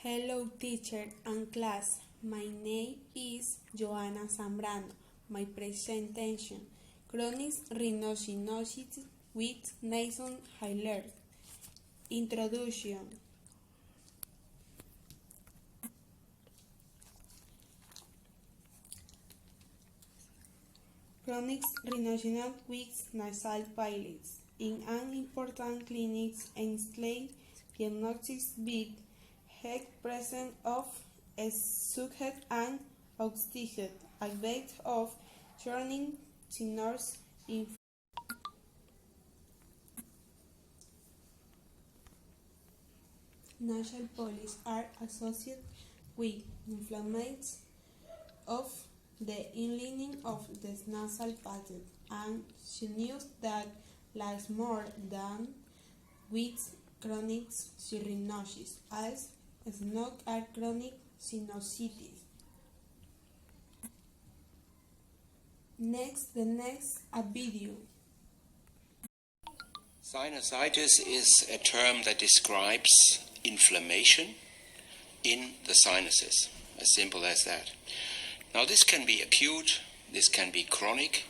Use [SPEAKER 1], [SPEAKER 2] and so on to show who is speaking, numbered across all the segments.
[SPEAKER 1] Hello teacher and class, my name is Joanna Zambrano. My presentation, Chronic Rhinosinusitis with Nasal highlights. Introduction. Chronic rhinosinusitis with nasal polyps in an important clinic enslaved diagnosis with head presence of a subject and oxygen, a bit of churning sinuous infection. Nasal polyps are associated with inflammation of the lining of the nasal passage and sinus that lasts more than with chronic rhinosis, as not are chronic sinusitis. Next a video.
[SPEAKER 2] Sinusitis is a term that describes inflammation in the sinuses, as simple as that. Now this can be acute, this can be chronic.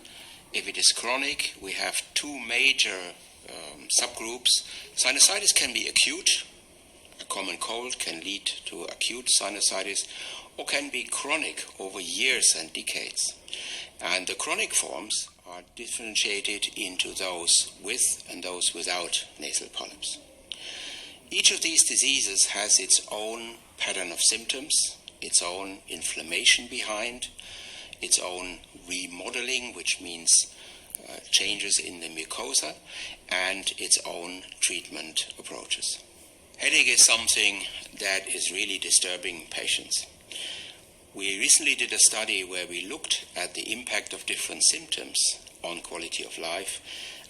[SPEAKER 2] If it is chronic, we have two major subgroups. Sinusitis can be acute. A common cold can lead to acute sinusitis, or can be chronic over years and decades. And the chronic forms are differentiated into those with and those without nasal polyps. Each of these diseases has its own pattern of symptoms, its own inflammation behind, its own remodeling, which means changes in the mucosa, and its own treatment approaches. Headache is something that is really disturbing patients. We recently did a study where we looked at the impact of different symptoms on quality of life,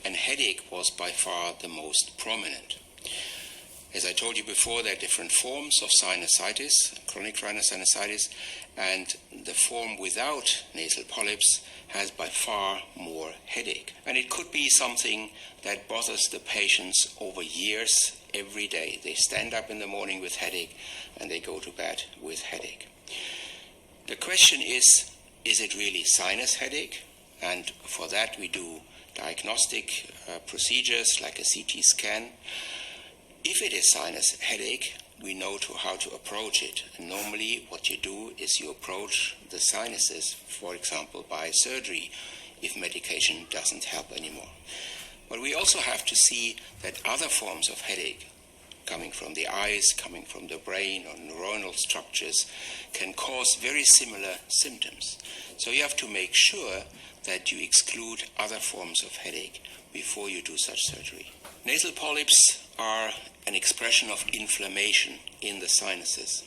[SPEAKER 2] and headache was by far the most prominent. As I told you before, there are different forms of sinusitis, chronic rhinosinusitis, and the form without nasal polyps has by far more headache. And it could be something that bothers the patients over years, every day. They stand up in the morning with headache and they go to bed with headache. The question is it really sinus headache? And for that we do diagnostic procedures like a CT scan. If it is sinus headache, we know how to approach it. And normally what you do is you approach the sinuses, for example, by surgery, if medication doesn't help anymore. But we also have to see that other forms of headache, coming from the eyes, coming from the brain or neuronal structures, can cause very similar symptoms. So you have to make sure that you exclude other forms of headache before you do such surgery. Nasal polyps are an expression of inflammation in the sinuses,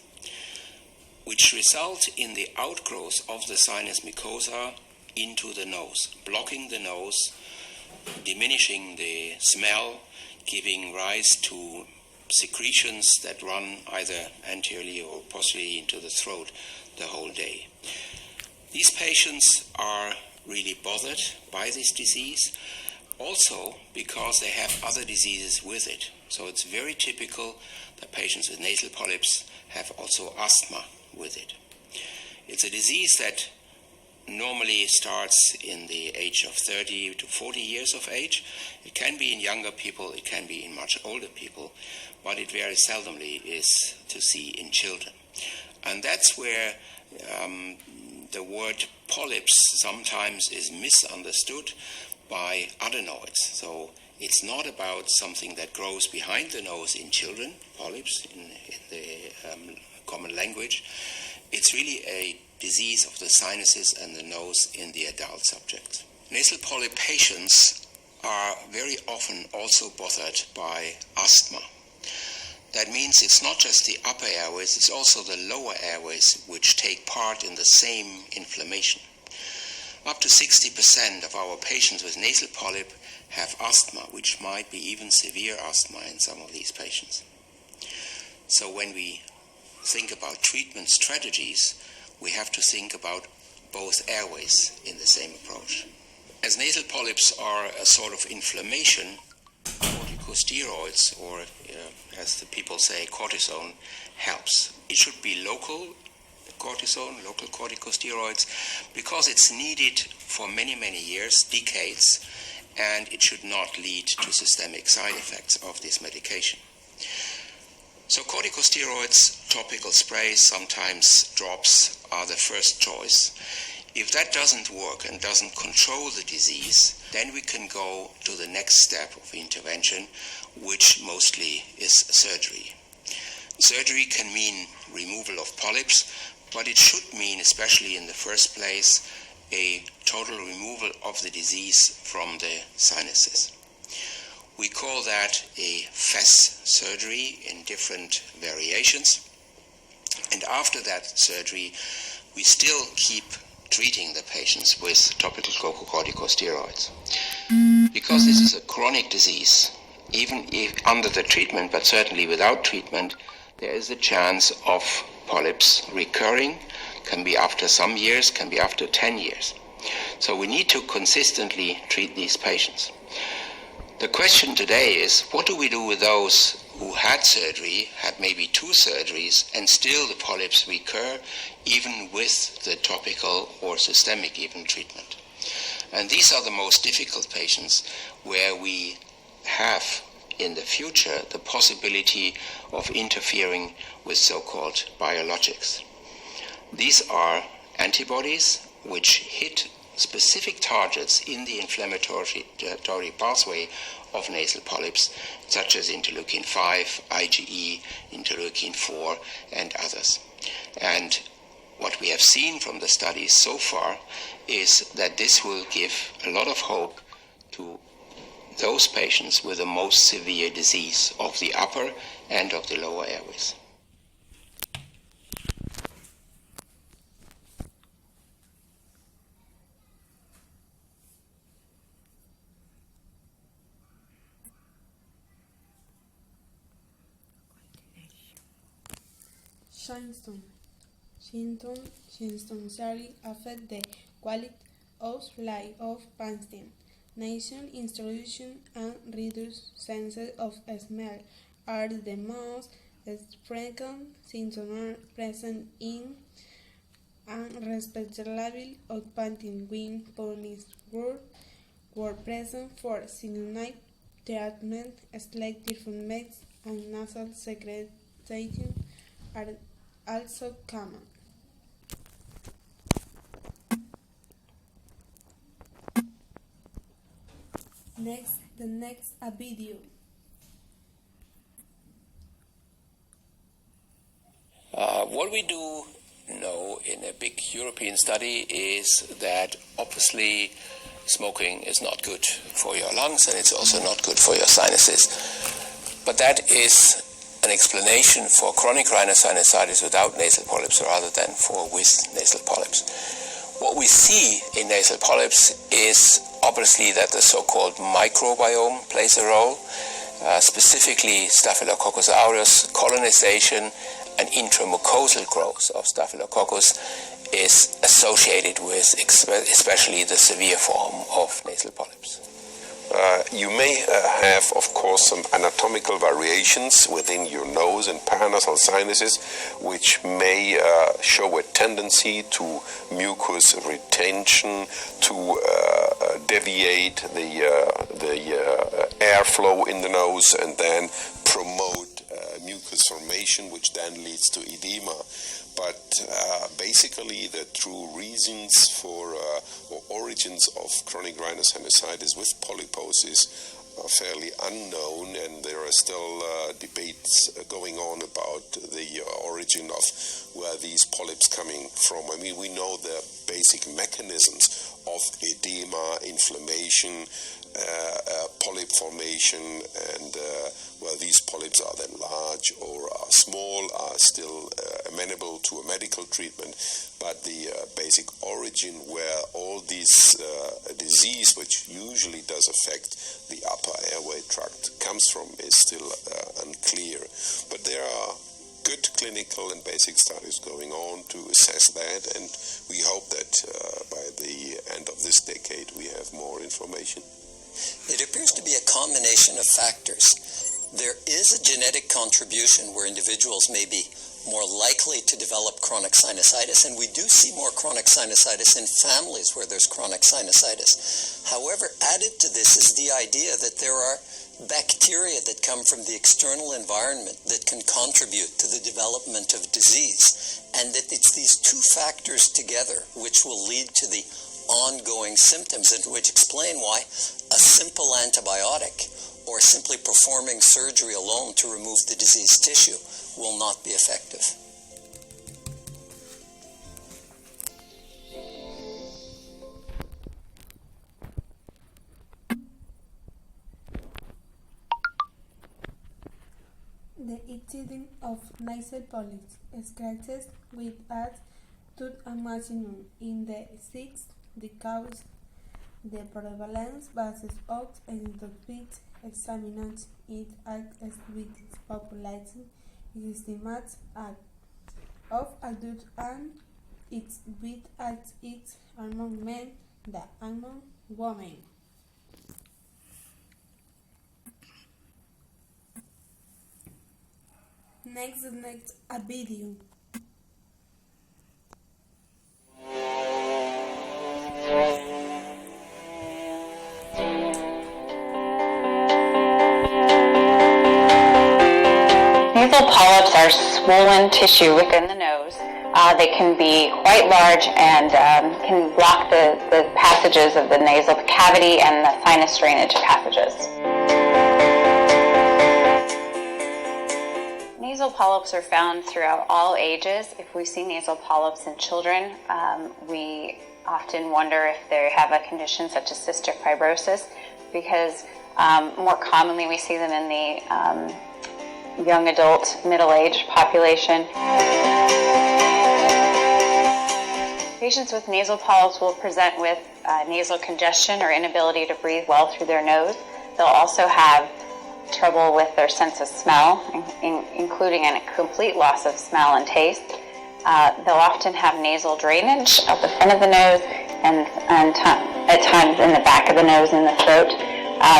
[SPEAKER 2] which result in the outgrowth of the sinus mucosa into the nose, blocking the nose, diminishing the smell, giving rise to secretions that run either anteriorly or posteriorly into the throat the whole day. These patients are really bothered by this disease, also because they have other diseases with it. So it's very typical that patients with nasal polyps have also asthma with it. It's a disease that normally starts in the age of 30 to 40 years of age. It can be in younger people, it can be in much older people, but it very seldomly is to see in children. And that's where the word polyps sometimes is misunderstood by adenoids. So it's not about something that grows behind the nose in children, polyps in the common language. It's really a disease of the sinuses and the nose in the adult subjects. Nasal polyp patients are very often also bothered by asthma. That means it's not just the upper airways, it's also the lower airways which take part in the same inflammation. Up to 60% of our patients with nasal polyp have asthma, which might be even severe asthma in some of these patients. So when we think about treatment strategies, we have to think about both airways in the same approach. As nasal polyps are a sort of inflammation, corticosteroids or as the people say, cortisone helps. It should be local cortisone, local corticosteroids, because it's needed for many, many years, decades, and it should not lead to systemic side effects of this medication. So corticosteroids, topical sprays, sometimes drops, are the first choice. If that doesn't work and doesn't control the disease, then we can go to the next step of intervention, which mostly is surgery. Surgery can mean removal of polyps, but it should mean, especially in the first place, a total removal of the disease from the sinuses. We call that a FES surgery in different variations. And after that surgery, we still keep treating the patients with topical glucocorticosteroids. Because this is a chronic disease, even if under the treatment, but certainly without treatment, there is a chance of polyps recurring. Can be after some years, can be after 10 years. So we need to consistently treat these patients. The question today is, what do we do with those who had surgery, had maybe 2 surgeries, and still the polyps recur, even with the topical or systemic even treatment? And these are the most difficult patients, where we have in the future the possibility of interfering with so-called biologics. These are antibodies which hit specific targets in the inflammatory pathway of nasal polyps, such as interleukin-5, IgE, interleukin-4, and others. And what we have seen from the studies so far is that this will give a lot of hope to those patients with the most severe disease of the upper and of the lower airways.
[SPEAKER 1] Symptoms usually affect the quality of life of patients. Nasal intrusion and reduced sense of smell are the most frequent symptoms present in unresponsible occupanting when police were present for sinus treatment. Selective fumes and nasal secretion are also common. Next a video.
[SPEAKER 2] What we do know in a big European study is that obviously smoking is not good for your lungs, and it's also not good for your sinuses. But that is an explanation for chronic rhinosinusitis without nasal polyps rather than for with nasal polyps. What we see in nasal polyps is obviously that the so-called microbiome plays a role, specifically Staphylococcus aureus, colonization and intramucosal growth of Staphylococcus is associated with especially the severe form of nasal polyps.
[SPEAKER 3] You may have, of course, some anatomical variations within your nose and paranasal sinuses, which may show a tendency to mucus retention, to deviate the airflow in the nose, and then promote mucus formation, which then leads to edema. But basically, the true reasons for or origins of chronic rhinosinusitis with polyposis are fairly unknown, and there are still debates going on about the origin of where these polyps coming from. I mean, we know the basic mechanisms of edema, inflammation, polyp formation, and where these polyps are then large or are small are still amenable to a medical treatment. But the basic origin where all this disease, which usually does affect the upper airway tract, comes from is still unclear. But there are good clinical and basic studies going on to assess that, and we hope that by the end of this decade we have more information.
[SPEAKER 4] It appears to be a combination of factors. There is a genetic contribution where individuals may be more likely to develop chronic sinusitis, and we do see more chronic sinusitis in families where there's chronic sinusitis. However, added to this is the idea that there are bacteria that come from the external environment that can contribute to the development of disease, and that it's these two factors together which will lead to the ongoing symptoms, and which explain why a simple antibiotic or simply performing surgery alone to remove the diseased tissue will not be effective.
[SPEAKER 1] The incidence of nasal polyps is characterized with a tooth maximum in the 6th decade. The prevalence basis of endoscopic examinations in its population is estimated of adults and its bit as it among men than among women. Next a video.
[SPEAKER 5] Nasal polyps are swollen tissue within the nose. They can be quite large and can block the passages of the nasal cavity and the sinus drainage passages. Nasal polyps are found throughout all ages. If we see nasal polyps in children, we often wonder if they have a condition such as cystic fibrosis, because more commonly we see them in the young adult, middle-aged population. Patients with nasal polyps will present with nasal congestion or inability to breathe well through their nose. They'll also have trouble with their sense of smell, including a complete loss of smell and taste. They'll often have nasal drainage at the front of the nose and at times in the back of the nose and the throat.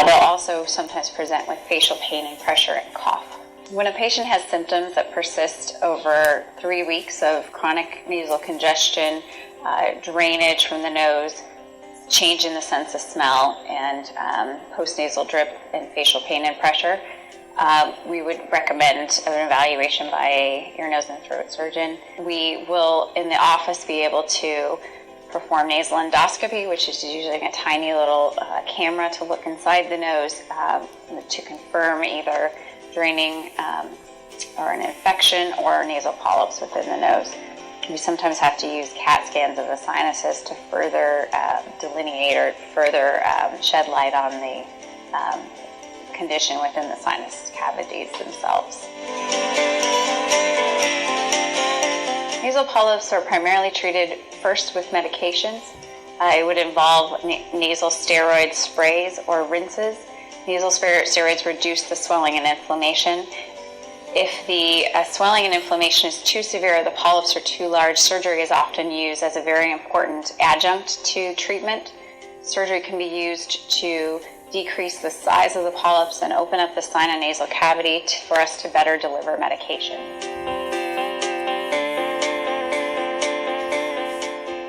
[SPEAKER 5] They'll also sometimes present with facial pain and pressure and cough. When a patient has symptoms that persist over 3 weeks of chronic nasal congestion, drainage from the nose, change in the sense of smell, and postnasal drip and facial pain and pressure, we would recommend an evaluation by a ear, nose, and throat surgeon. We will, in the office, be able to perform nasal endoscopy, which is using a tiny little camera to look inside the nose to confirm either draining or an infection or nasal polyps within the nose. We sometimes have to use CAT scans of the sinuses to further delineate or further shed light on the condition within the sinus cavities themselves. Nasal polyps are primarily treated first with medications. It would involve nasal steroid sprays or rinses. Nasal steroids reduce the swelling and inflammation. If the swelling and inflammation is too severe or the polyps are too large, surgery is often used as a very important adjunct to treatment. Surgery can be used to decrease the size of the polyps and open up the sinonasal cavity for us to better deliver medication.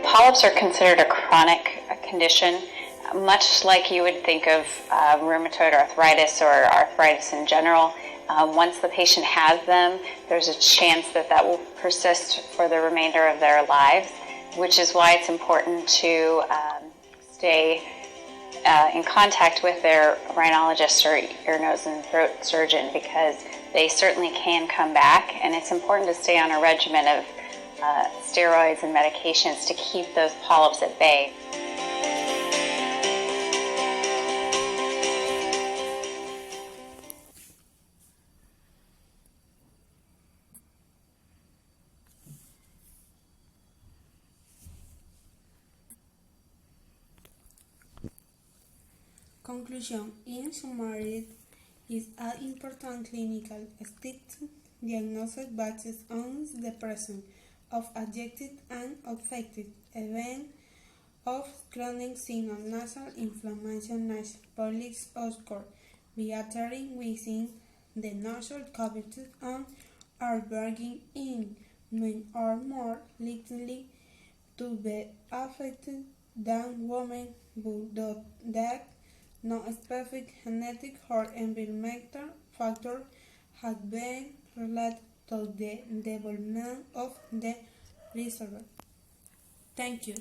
[SPEAKER 5] Polyps are considered a chronic condition, much like you would think of rheumatoid arthritis or arthritis in general. Once the patient has them, there's a chance that that will persist for the remainder of their lives, which is why it's important to stay in contact with their rhinologist or ear, nose, and throat surgeon, because they certainly can come back, and it's important to stay on a regimen of steroids and medications to keep those polyps at bay.
[SPEAKER 1] Conclusion. In summary, is an important clinical strict diagnosis based on the presence of adjective and affected event of chronic sinus-nasal inflammation, nasal polyps occur bilaterally within the nasal cavities and are breaking in. Men are more likely to be affected than women, but that no specific genetic or environmental factor has been related to the development of the reservoir. Thank you.